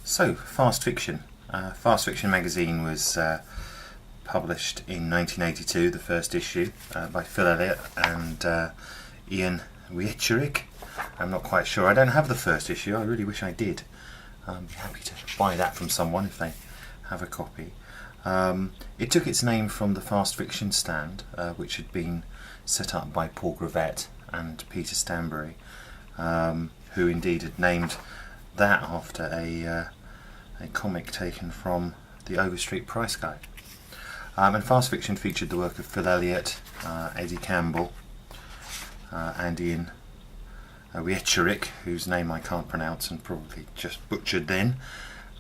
So, Fast Fiction. Fast Fiction magazine was published in 1982, the first issue, by Phil Elliott and Ian Wietrich. I'm not quite sure. I don't have the first issue. I really wish I did. I'd be happy to buy that from someone if they have a copy. It took its name from the Fast Fiction stand, which had been set up by Paul Gravett and Peter Stanbury, who indeed had named that after a comic taken from the Overstreet Price Guide. And Fast Fiction featured the work of Phil Elliott, Eddie Campbell, and Ian Wietrich, whose name I can't pronounce and probably just butchered then.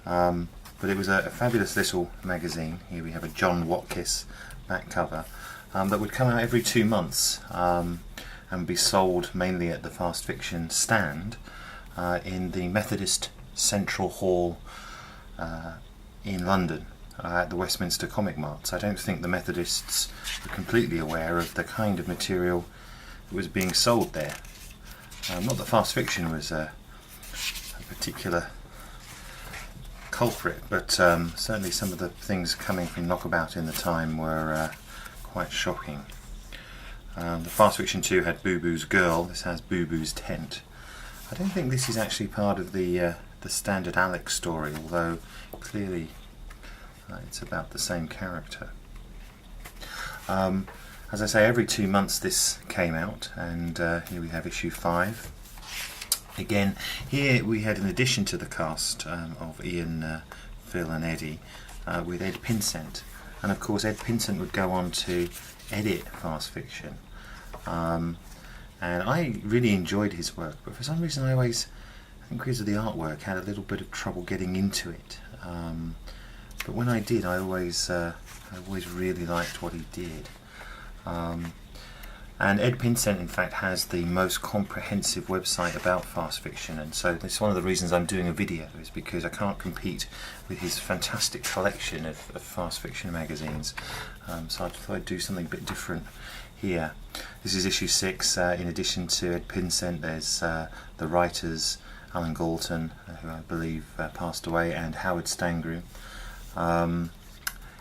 But it was a fabulous little magazine. Here we have a John Watkiss back cover that would come out every 2 months and be sold mainly at the Fast Fiction stand in the Methodist Central Hall in London at the Westminster Comic Marts. I don't think the Methodists were completely aware of the kind of material that was being sold there. Not that Fast Fiction was a particular culprit, but certainly some of the things coming from Knockabout in the time were quite shocking. The Fast Fiction 2 had Boo Boo's Girl. This has Boo Boo's Tent. I don't think this is actually part of the standard Alec story, although clearly it's about the same character. As I say, every 2 months this came out, and here we have issue 5. Again, here we had an addition to the cast of Ian, Phil and Eddie with Ed Pinsent, and of course Ed Pinsent would go on to edit Fast Fiction, and I really enjoyed his work, but for some reason I think because of the artwork, had a little bit of trouble getting into it, but when I did, I always really liked what he did. And Ed Pinsent, in fact, has the most comprehensive website about Fast Fiction, and so that's one of the reasons I'm doing a video, is because I can't compete with his fantastic collection of Fast Fiction magazines. So I thought I'd do something a bit different here. This is issue 6. In addition to Ed Pinsent, there's the writers Alan Galton, who I believe passed away, and Howard Stangroom.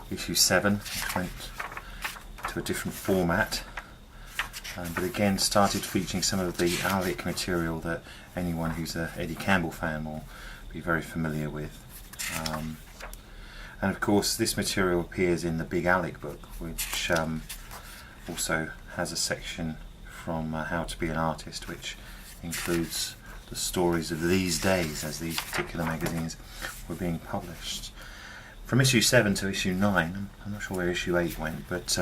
Issue 7, which went to a different format. But again started featuring some of the Alec material that anyone who's a Eddie Campbell fan will be very familiar with. And of course this material appears in the Big Alec book, which also has a section from How to Be an Artist, which includes the stories of these days as these particular magazines were being published. From issue 7 to issue 9, I'm not sure where issue 8 went, but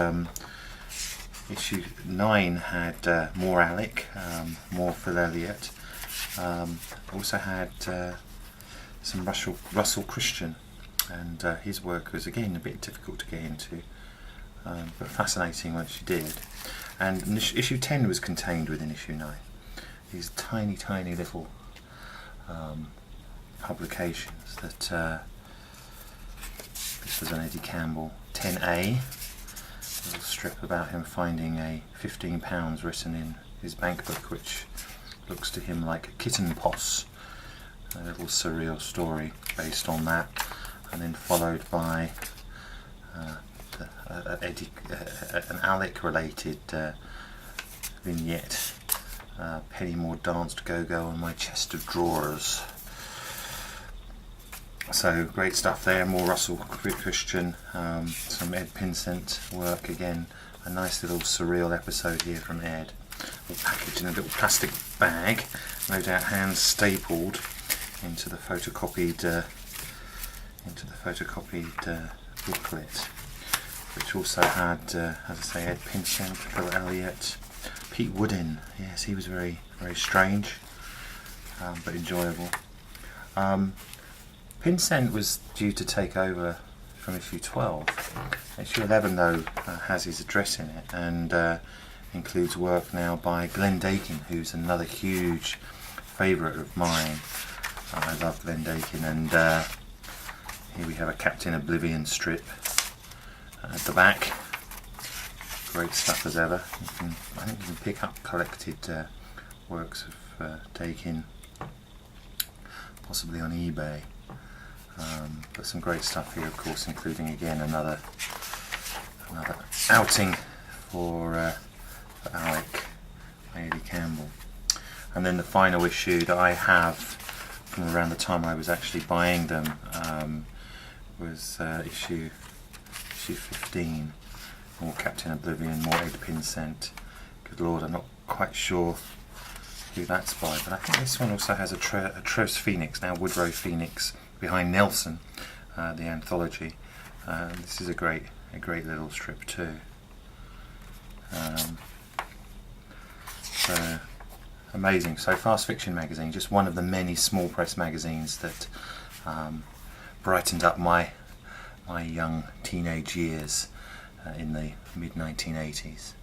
issue 9 had more Alec, more Phil Elliott, also had some Russell Christian, and his work was again a bit difficult to get into, but fascinating once you did. And issue 10 was contained within issue 9. These tiny little publications that this was an Eddie Campbell 10A. A little strip about him finding a £15 written in his bank book, which looks to him like a kitten poss. A little surreal story based on that, and then followed by an Alec related vignette. Pennymore danced go-go on my chest of drawers. So great stuff there. More Russell Christian, some Ed Pinsent work again. A nice little surreal episode here from Ed. All packaged in a little plastic bag, no doubt hand stapled into the photocopied booklet, which also had, as I say, Ed Pinsent, Phil Elliott, Pete Woodin. Yes, he was very strange, but enjoyable. Pinsent was due to take over from issue 12. Issue 11 though has his address in it, and includes work now by Glen Dakin, who's another huge favourite of mine. I love Glen Dakin, and here we have a Captain Oblivion strip at the back. Great stuff as ever. I think you can pick up collected works of Dakin possibly on eBay. But some great stuff here, of course, including again another outing for Alec by Eddie Campbell. And then the final issue that I have from around the time I was actually buying them was issue 15. More Captain Oblivion, more Ed Pinsent. Good Lord, I'm not quite sure who that's by, but I think this one also has a Tros Phoenix, now Woodrow Phoenix, behind Nelson, the anthology. This is a great little strip too. So amazing. So Fast Fiction magazine, just one of the many small press magazines that brightened up my young teenage years in the mid 1980s.